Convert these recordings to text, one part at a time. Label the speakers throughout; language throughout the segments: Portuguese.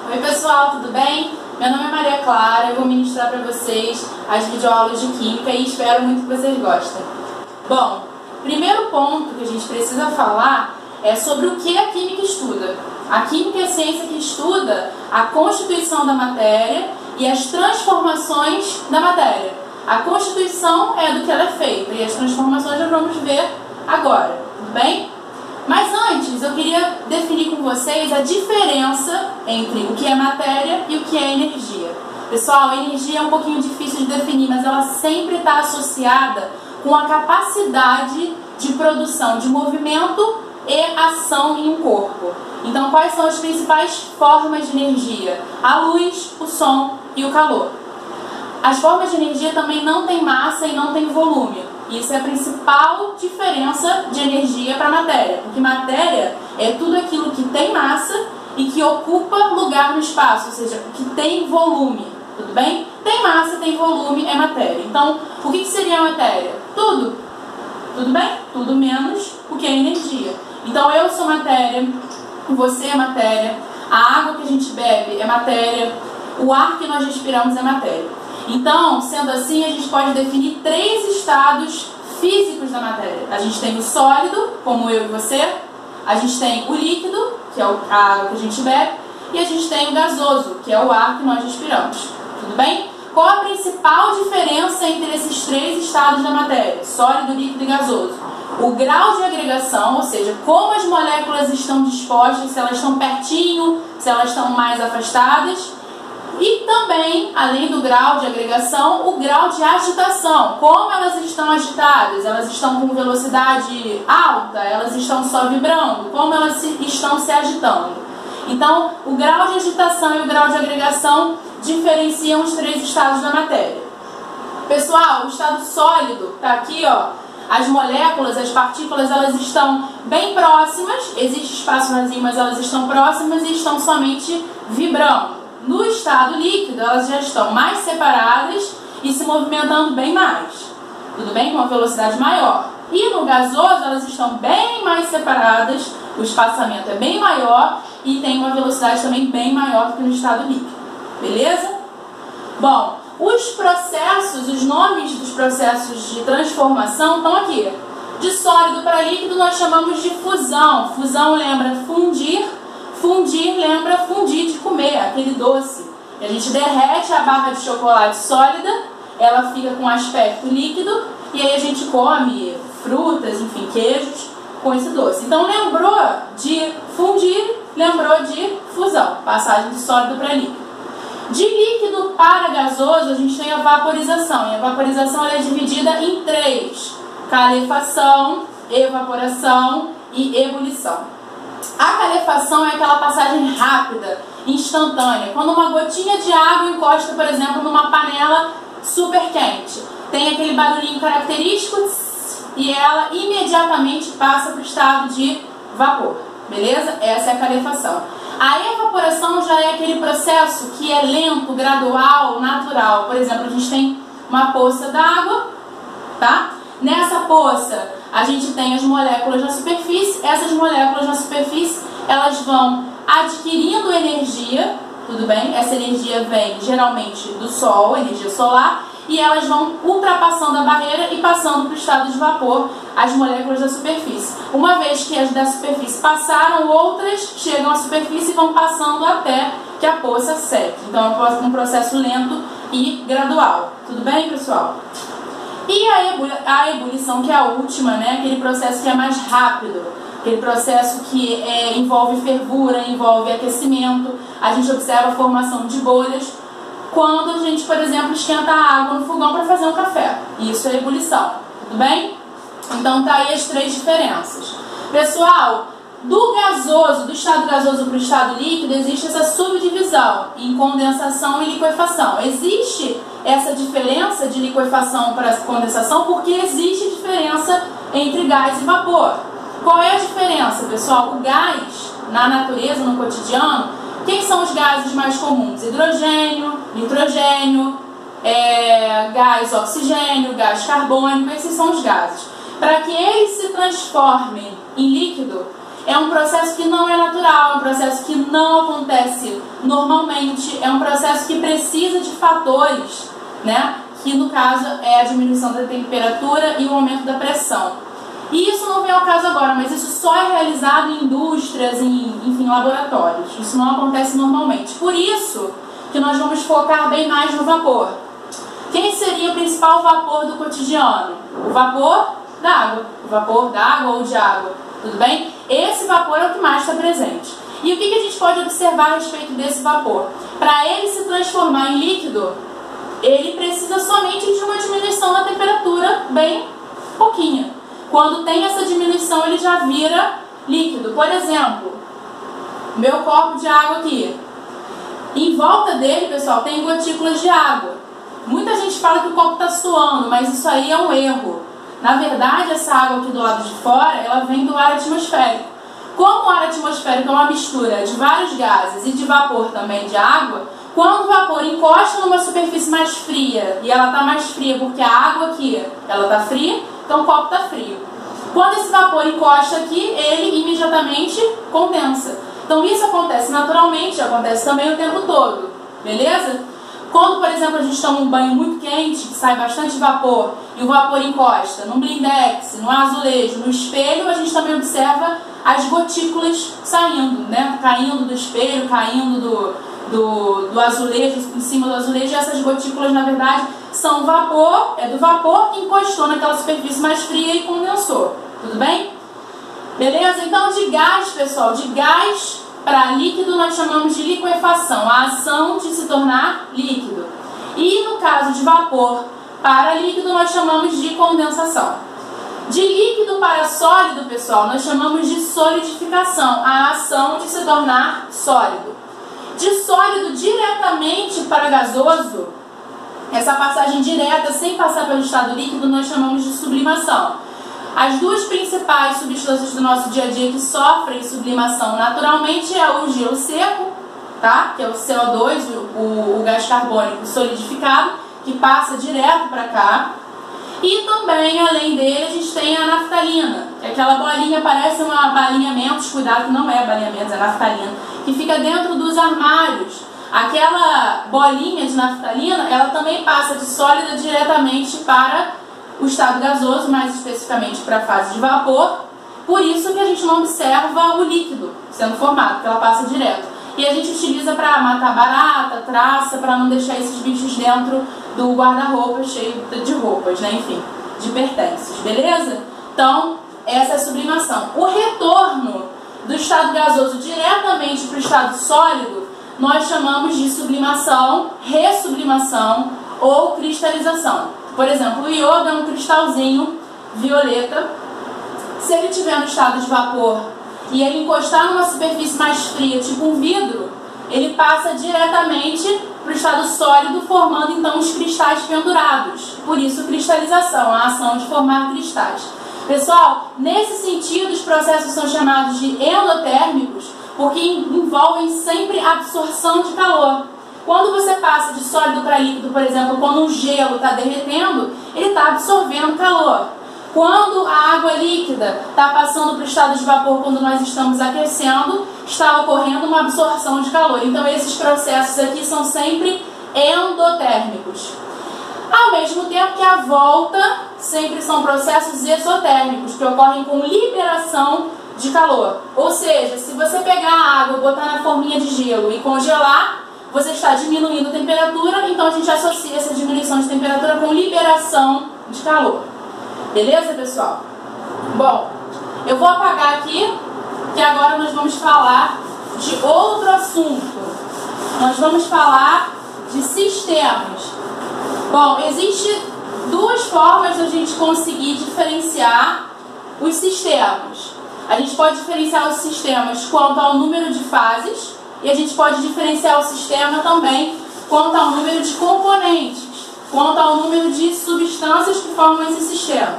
Speaker 1: Oi pessoal, tudo bem? Meu nome é Maria Clara, eu vou ministrar para vocês as videoaulas de Química e espero muito que vocês gostem. Bom, primeiro ponto que a gente precisa falar é sobre o que a Química estuda. A Química é a ciência que estuda a constituição da matéria e as transformações da matéria. A constituição é do que ela é feita e as transformações já vamos ver agora, tudo bem? Mas antes, eu queria definir com vocês a diferença entre o que é matéria e o que é energia. Pessoal, a energia é um pouquinho difícil de definir, mas ela sempre está associada com a capacidade de produção de movimento e ação em um corpo. Então, quais são as principais formas de energia? A luz, o som e o calor. As formas de energia também não têm massa e não têm volume. Isso é a principal diferença de energia para matéria, porque matéria é tudo aquilo que tem massa e que ocupa lugar no espaço, ou seja, que tem volume, tudo bem? Tem massa, tem volume, é matéria. Então, o que seria a matéria? Tudo, tudo bem? Tudo menos o que é energia. Então, eu sou matéria, você é matéria, a água que a gente bebe é matéria, o ar que nós respiramos é matéria. Então, sendo assim, a gente pode definir 3 estados físicos da matéria. A gente tem o sólido, como eu e você, a gente tem o líquido, que é a água que a gente bebe, e a gente tem o gasoso, que é o ar que nós respiramos. Tudo bem? Qual a principal diferença entre esses 3 estados da matéria? Sólido, líquido e gasoso. O grau de agregação, ou seja, como as moléculas estão dispostas, se elas estão pertinho, se elas estão mais afastadas. E também, além do grau de agregação, o grau de agitação. Como elas estão agitadas? Elas estão com velocidade alta? Elas estão só vibrando? Como elas estão se agitando? Então, o grau de agitação e o grau de agregação diferenciam os 3 estados da matéria. Pessoal, o estado sólido está aqui, ó. As moléculas, as partículas, elas estão bem próximas. Existe espaço vazio, mas elas estão próximas e estão somente vibrando. No estado líquido, elas já estão mais separadas e se movimentando bem mais. Tudo bem? Com uma velocidade maior. E no gasoso, elas estão bem mais separadas, o espaçamento é bem maior e tem uma velocidade também bem maior do que no estado líquido. Beleza? Bom, os processos, os nomes dos processos de transformação estão aqui. De sólido para líquido, nós chamamos de fusão. Fusão lembra fundir. Fundir lembra fundir de comer, aquele doce. A gente derrete a barra de chocolate sólida, ela fica com aspecto líquido e aí a gente come frutas, enfim, queijos com esse doce. Então lembrou de fundir, lembrou de fusão, passagem de sólido para líquido. De líquido para gasoso, a gente tem a vaporização. E a vaporização ela é dividida em 3: calefação, evaporação e ebulição. A calefação é aquela passagem rápida, instantânea. Quando uma gotinha de água encosta, por exemplo, numa panela super quente. Tem aquele barulhinho característico e ela imediatamente passa para o estado de vapor. Beleza? Essa é a calefação. A evaporação já é aquele processo que é lento, gradual, natural. Por exemplo, a gente tem uma poça d'água, tá? Nessa poça, a gente tem as moléculas na superfície. Essas moléculas na superfície, elas vão adquirindo energia, tudo bem? Essa energia vem geralmente do Sol, energia solar, e elas vão ultrapassando a barreira e passando para o estado de vapor as moléculas da superfície. Uma vez que as da superfície passaram, outras chegam à superfície e vão passando até que a poça seque. Então é um processo lento e gradual. Tudo bem, pessoal? E a ebulição, que é a última, né? Aquele processo que é mais rápido, aquele processo que envolve fervura, envolve aquecimento. A gente observa a formação de bolhas quando a gente, por exemplo, esquenta a água no fogão para fazer um café. Isso é ebulição, tudo bem? Então tá aí as 3 diferenças. Pessoal, do estado gasoso para o estado líquido, existe essa subdivisão em condensação e liquefação. Existe essa diferença de liquefação para condensação porque existe diferença entre gás e vapor. Qual é a diferença, pessoal? O gás, na natureza, no cotidiano, quem são os gases mais comuns? Hidrogênio, nitrogênio, gás oxigênio, gás carbônico, esses são os gases. Para que eles se transformem em líquido, é um processo que não é natural, é um processo que não acontece normalmente, é um processo que precisa de fatores, né? Que no caso é a diminuição da temperatura e o aumento da pressão. E isso não vem ao caso agora, mas isso só é realizado em indústrias, enfim, laboratórios. Isso não acontece normalmente. Por isso que nós vamos focar bem mais no vapor. Quem seria o principal vapor do cotidiano? O vapor da água. O vapor da água ou de água. Tudo bem? Esse vapor é o que mais está presente. E o que a gente pode observar a respeito desse vapor? Para ele se transformar em líquido, ele precisa somente de uma diminuição da temperatura bem pouquinha. Quando tem essa diminuição, ele já vira líquido. Por exemplo, meu copo de água aqui. Em volta dele, pessoal, tem gotículas de água. Muita gente fala que o copo está suando, mas isso aí é um erro. Na verdade, essa água aqui do lado de fora, ela vem do ar atmosférico. Como o ar atmosférico é uma mistura de vários gases e de vapor também de água, quando o vapor encosta numa superfície mais fria, e ela está mais fria porque a água aqui, ela está fria, então o copo está frio. Quando esse vapor encosta aqui, ele imediatamente condensa. Então isso acontece naturalmente, acontece também o tempo todo, beleza? Quando, por exemplo, a gente toma um banho muito quente, que sai bastante vapor, e o vapor encosta no blindex, no azulejo, no espelho, a gente também observa as gotículas saindo, né? Caindo do espelho, caindo do azulejo, em cima do azulejo, e essas gotículas, na verdade, são vapor, é do vapor que encostou naquela superfície mais fria e condensou. Tudo bem? Beleza? Então, de gás, pessoal, de gás para líquido nós chamamos de liquefação, a ação de se tornar líquido. E no caso de vapor para líquido nós chamamos de condensação. De líquido para sólido, pessoal, nós chamamos de solidificação, a ação de se tornar sólido. De sólido diretamente para gasoso, essa passagem direta sem passar pelo estado líquido nós chamamos de sublimação. As duas principais substâncias do nosso dia a dia que sofrem sublimação naturalmente é o gelo seco, tá? Que é o CO2, o gás carbônico solidificado, que passa direto para cá. E também, além dele, a gente tem a naftalina, que é aquela bolinha, parece uma balinha Mentos, cuidado que não é balinha Mentos, é naftalina, que fica dentro dos armários. Aquela bolinha de naftalina, ela também passa de sólida diretamente para o estado gasoso, mais especificamente para a fase de vapor. Por isso que a gente não observa o líquido sendo formado, porque ela passa direto. E a gente utiliza para matar barata, traça, para não deixar esses bichos dentro do guarda-roupa cheio de roupas, né? Enfim, de pertences, beleza? Então, essa é a sublimação. O retorno do estado gasoso diretamente para o estado sólido, nós chamamos de sublimação, ressublimação ou cristalização. Por exemplo, o iodo é um cristalzinho violeta. Se ele estiver no estado de vapor e ele encostar numa superfície mais fria, tipo um vidro, ele passa diretamente para o estado sólido, formando então os cristais pendurados. Por isso, cristalização, a ação de formar cristais. Pessoal, nesse sentido, os processos são chamados de endotérmicos, porque envolvem sempre a absorção de calor. Quando você passa de sólido para líquido, por exemplo, quando um gelo está derretendo, ele está absorvendo calor. Quando a água líquida está passando para o estado de vapor, quando nós estamos aquecendo, está ocorrendo uma absorção de calor. Então, esses processos aqui são sempre endotérmicos. Ao mesmo tempo que a volta sempre são processos exotérmicos, que ocorrem com liberação de calor. Ou seja, se você pegar a água, botar na forminha de gelo e congelar, você está diminuindo a temperatura, então a gente associa essa diminuição de temperatura com liberação de calor. Beleza, pessoal? Bom, eu vou apagar aqui, que agora nós vamos falar de outro assunto. Nós vamos falar de sistemas. Bom, existem duas formas de a gente conseguir diferenciar os sistemas. A gente pode diferenciar os sistemas quanto ao número de fases e a gente pode diferenciar o sistema também quanto ao número de componentes, quanto ao número de substâncias que formam esse sistema.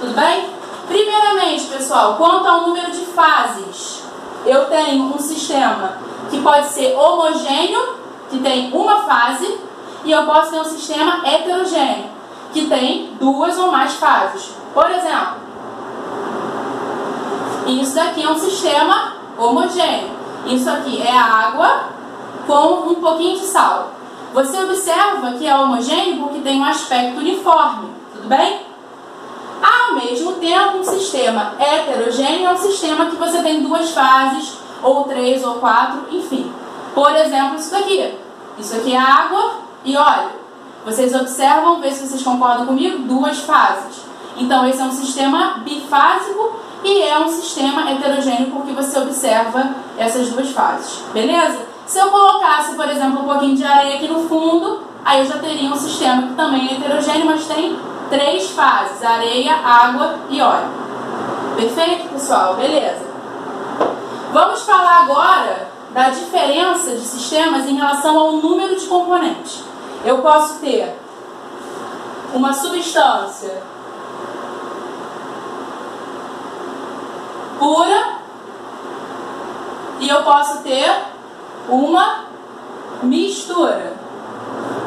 Speaker 1: Tudo bem? Primeiramente, pessoal, quanto ao número de fases, eu tenho um sistema que pode ser homogêneo, que tem uma fase, e eu posso ter um sistema heterogêneo, que tem duas ou mais fases. Por exemplo, E isso daqui é um sistema homogêneo. Isso aqui é água com um pouquinho de sal. Você observa que é homogêneo porque tem um aspecto uniforme, tudo bem? Ao mesmo tempo, um sistema heterogêneo é um sistema que você tem duas fases, ou três, ou quatro, enfim. Por exemplo, isso daqui. Isso aqui é água e óleo. Vocês observam, vê se vocês concordam comigo, duas fases. Então, esse é um sistema bifásico e é um sistema heterogêneo porque você observa essas duas fases, beleza? Se eu colocasse, por exemplo, um pouquinho de areia aqui no fundo, aí eu já teria um sistema que também é heterogêneo, mas tem três fases: areia, água e óleo. Perfeito, pessoal? Beleza. Vamos falar agora da diferença de sistemas em relação ao número de componentes. Eu posso ter uma substância pura e eu posso ter uma mistura.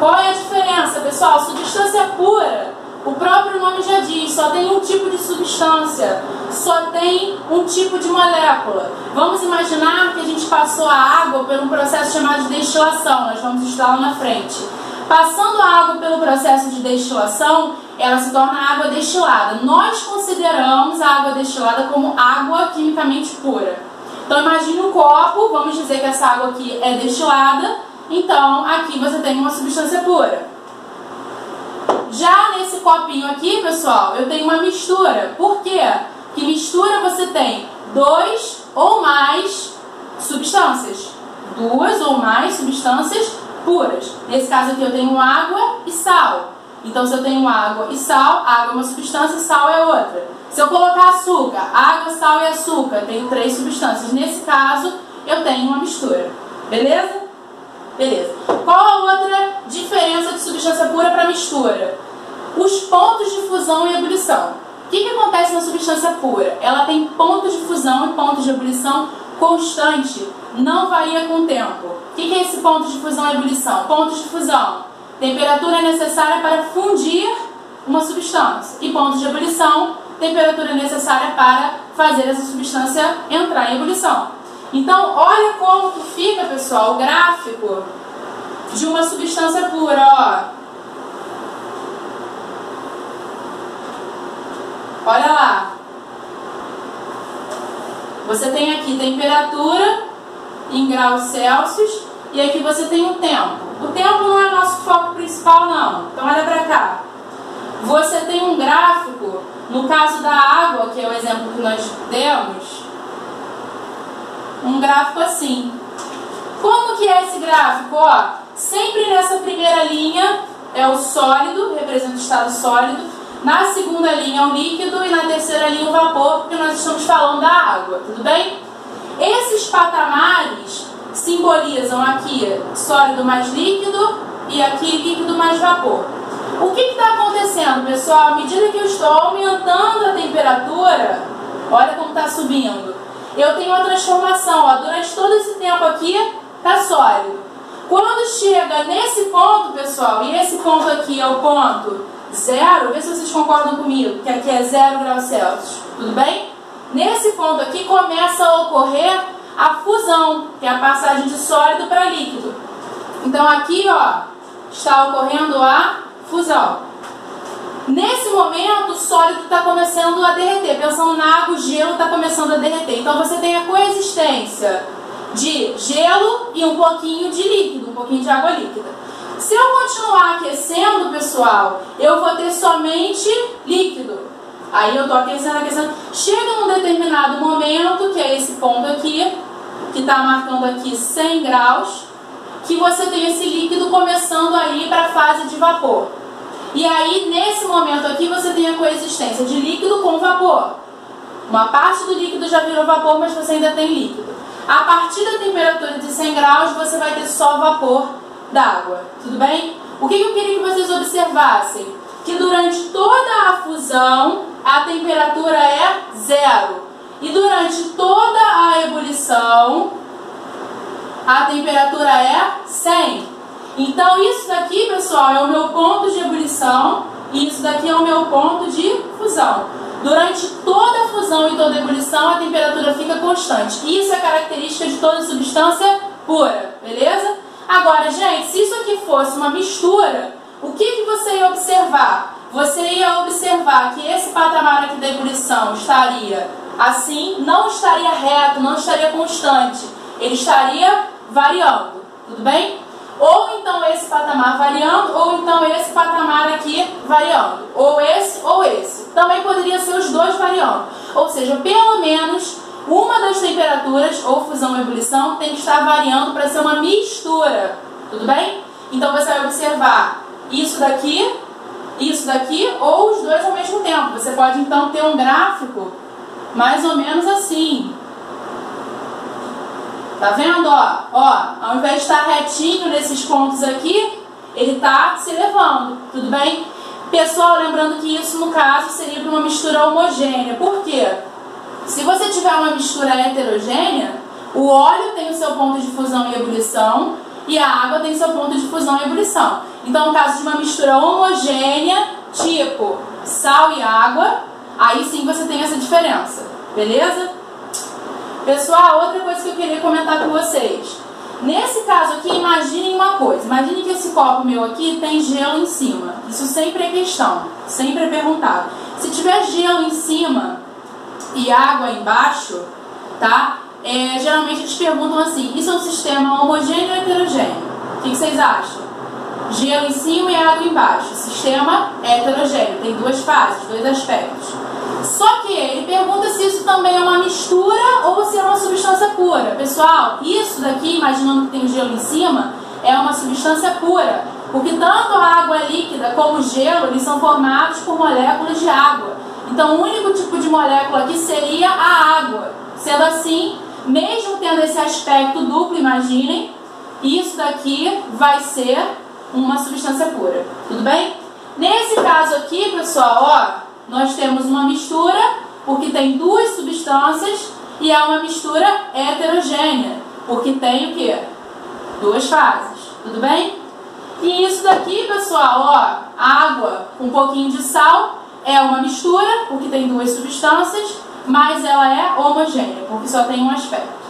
Speaker 1: Qual é a diferença, pessoal? Substância pura, o próprio nome já diz, só tem um tipo de substância, só tem um tipo de molécula. Vamos imaginar que a gente passou a água por um processo chamado de destilação, nós vamos estudar lá na frente. Passando a água pelo processo de destilação, ela se torna água destilada. Nós consideramos a água destilada como água quimicamente pura. Então imagine um copo, vamos dizer que essa água aqui é destilada, então aqui você tem uma substância pura. Já nesse copinho aqui, pessoal, eu tenho uma mistura. Por quê? Que mistura você tem dois ou mais substâncias. Duas ou mais substâncias puras. Nesse caso aqui eu tenho água e sal. Então se eu tenho água e sal, água é uma substância, sal é outra. Se eu colocar açúcar, água, sal e açúcar, eu tenho três substâncias. Nesse caso eu tenho uma mistura. Beleza? Beleza. Qual a outra diferença de substância pura para mistura? Os pontos de fusão e ebulição. O que acontece na substância pura? Ela tem pontos de fusão e pontos de ebulição constante, não varia com o tempo. O que é esse ponto de fusão e ebulição? Pontos de fusão, temperatura necessária para fundir uma substância. E pontos de ebulição, temperatura necessária para fazer essa substância entrar em ebulição. Então, olha como que fica, pessoal, o gráfico de uma substância pura, ó. Olha lá. Você tem aqui temperatura em graus Celsius e aqui você tem o tempo. O tempo não é o nosso foco principal, não. Então, olha pra cá. Você tem um gráfico, no caso da água, que é o exemplo que nós demos, um gráfico assim. Como que é esse gráfico? Ó, sempre nessa primeira linha é o sólido, representa o estado sólido. Na segunda linha é o líquido e na terceira linha o vapor, porque nós estamos falando da água, tudo bem? Esses patamares simbolizam aqui sólido mais líquido e aqui líquido mais vapor. O que está acontecendo, pessoal? À medida que eu estou aumentando a temperatura, olha como está subindo. Eu tenho uma transformação, ó, durante todo esse tempo aqui está sólido. Quando chega nesse ponto, pessoal, e esse ponto aqui é o ponto zero, vê se vocês concordam comigo, que aqui é 0 graus Celsius, tudo bem? Nesse ponto aqui começa a ocorrer a fusão, que é a passagem de sólido para líquido. Então aqui, ó, está ocorrendo a fusão. Nesse momento, o sólido está começando a derreter. Pensando na água, o gelo está começando a derreter. Então você tem a coexistência de gelo e um pouquinho de líquido, um pouquinho de água líquida. Se eu continuar aquecendo, pessoal, eu vou ter somente líquido. Aí eu estou aquecendo, aquecendo. Chega num determinado momento, que é esse ponto aqui, que está marcando aqui 100 graus, que você tem esse líquido começando a ir para a fase de vapor. E aí, nesse momento aqui, você tem a coexistência de líquido com vapor. Uma parte do líquido já virou vapor, mas você ainda tem líquido. A partir da temperatura de 100 graus, você vai ter só vapor d'água. Tudo bem? O que eu queria que vocês observassem? Que durante toda a fusão, a temperatura é 0. E durante toda a ebulição, a temperatura é 100. Então, isso daqui, pessoal, é o meu ponto de ebulição e isso daqui é o meu ponto de fusão. Durante toda a fusão e toda a ebulição, a temperatura fica constante. Isso é característica de toda substância pura, beleza? Agora, gente, se isso aqui fosse uma mistura, o que você ia observar? Você ia observar que esse patamar aqui da ebulição estaria assim, não estaria reto, não estaria constante. Ele estaria variando, tudo bem? Ou então esse patamar variando, ou então esse patamar aqui variando. Ou esse. Também poderia ser os dois variando. Ou seja, pelo menos uma das temperaturas, ou fusão ou ebulição, tem que estar variando para ser uma mistura. Tudo bem? Então você vai observar isso daqui, ou os dois ao mesmo tempo. Você pode então ter um gráfico mais ou menos assim. Tá vendo? Ao invés de estar retinho nesses pontos aqui, ele está se elevando, tudo bem? Pessoal, lembrando que isso, no caso, seria para uma mistura homogênea. Por quê? Se você tiver uma mistura heterogênea, o óleo tem o seu ponto de fusão e ebulição, e a água tem seu ponto de fusão e ebulição. Então, no caso de uma mistura homogênea, tipo sal e água, aí sim você tem essa diferença, beleza? Pessoal, outra coisa que eu queria comentar com vocês. Nesse caso aqui, imaginem uma coisa. Imagine que esse copo meu aqui tem gelo em cima. Isso sempre é questão, sempre é perguntado. Se tiver gelo em cima e água embaixo, tá? Geralmente eles perguntam assim, isso é um sistema homogêneo ou heterogêneo? O que vocês acham? Gelo em cima e água embaixo. Sistema heterogêneo, tem duas fases, dois aspectos. Só que ele pergunta se isso também é uma mistura ou se é uma substância pura. Pessoal, isso daqui, imaginando que tem gelo em cima, é uma substância pura. Porque tanto a água líquida como o gelo, eles são formados por moléculas de água. Então o único tipo de molécula aqui seria a água. Sendo assim, mesmo tendo esse aspecto duplo, imaginem, isso daqui vai ser uma substância pura. Tudo bem? Nesse caso aqui, pessoal, nós temos uma mistura, porque tem duas substâncias, e é uma mistura heterogênea, porque tem o quê? Duas fases. Tudo bem? E isso daqui, pessoal, água com um pouquinho de sal, é uma mistura, porque tem duas substâncias, mas ela é homogênea, porque só tem um aspecto.